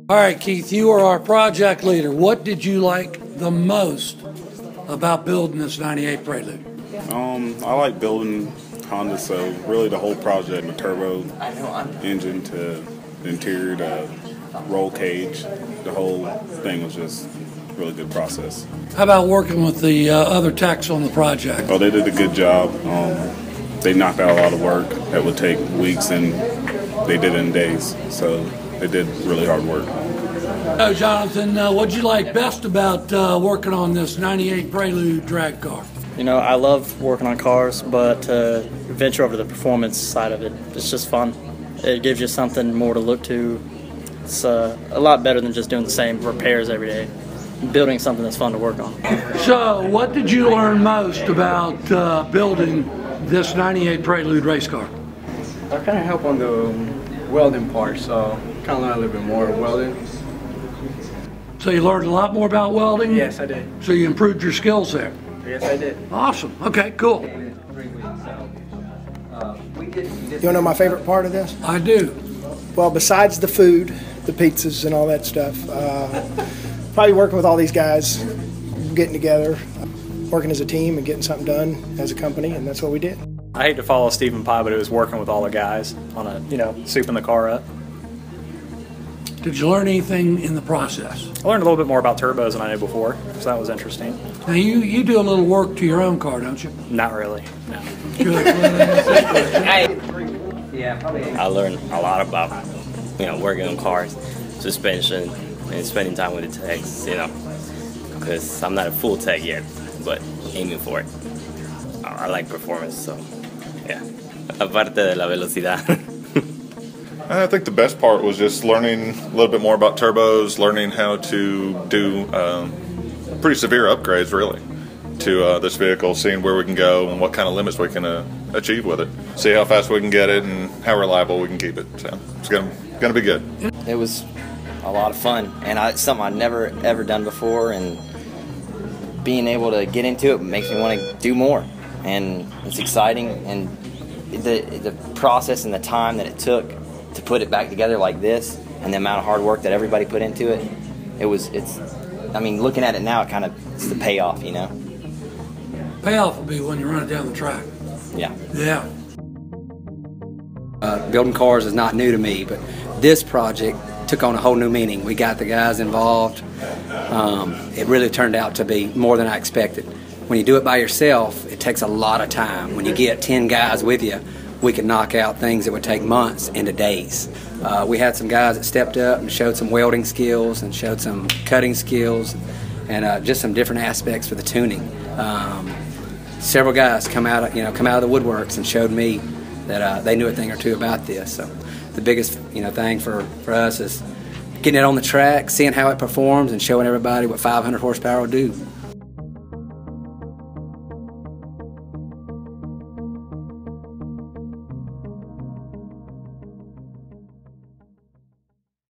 All right, Keith, you are our project leader. What did you like the most about building this 98 Prelude? I like building Honda, so really the whole project, the turbo engine to the interior to roll cage, the whole thing was just a really good process. How about working with the other techs on the project? Oh, they did a good job. They knocked out a lot of work that would take weeks, and they did it in days, so they did really hard work. So, Jonathan, what'd you like best about working on this 98 Prelude drag car? You know, I love working on cars, but to venture over to the performance side of it, it's just fun. It gives you something more to look to. It's a lot better than just doing the same repairs every day. Building something that's fun to work on. So, what did you learn most about building this 98 Prelude race car? I kind of help on the welding part, so kind of learn a little bit more of welding. So you learned a lot more about welding? Yes, I did. So you improved your skills there? Yes, I did. Awesome. Okay, cool. You want to know my favorite part of this? I do. Well, besides the food, the pizzas and all that stuff, probably working with all these guys, getting together, working as a team and getting something done as a company, and that's what we did. I hate to follow Stephen Pye, but it was working with all the guys on souping the car up. Did you learn anything in the process? I learned a little bit more about turbos than I knew before, so that was interesting. Now you do a little work to your own car, don't you? Not really, no. Good. I learned a lot about, working on cars, suspension, and spending time with the techs, because I'm not a full tech yet, but aiming for it. I like performance, so yeah. Aparte de la velocidad. I think the best part was just learning a little bit more about turbos, learning how to do pretty severe upgrades, really, to this vehicle, seeing where we can go and what kind of limits we can achieve with it. See how fast we can get it and how reliable we can keep it. So it's gonna be good. It was a lot of fun, and it's something I'd never ever done before, and being able to get into it makes me want to do more. And it's exciting, and the process and the time that it took to put it back together like this, and the amount of hard work that everybody put into it, I mean, looking at it now, it's the payoff, Payoff will be when you run it down the track. Yeah. Yeah. Building cars is not new to me, but this project took on a whole new meaning. We got the guys involved. It really turned out to be more than I expected. When you do it by yourself, it takes a lot of time. When you get 10 guys with you, we can knock out things that would take months into days. We had some guys that stepped up and showed some welding skills and showed some cutting skills and just some different aspects for the tuning. Several guys come out of the woodworks and showed me that they knew a thing or two about this. So the biggest thing for us is getting it on the track, seeing how it performs, and showing everybody what 500 horsepower will do.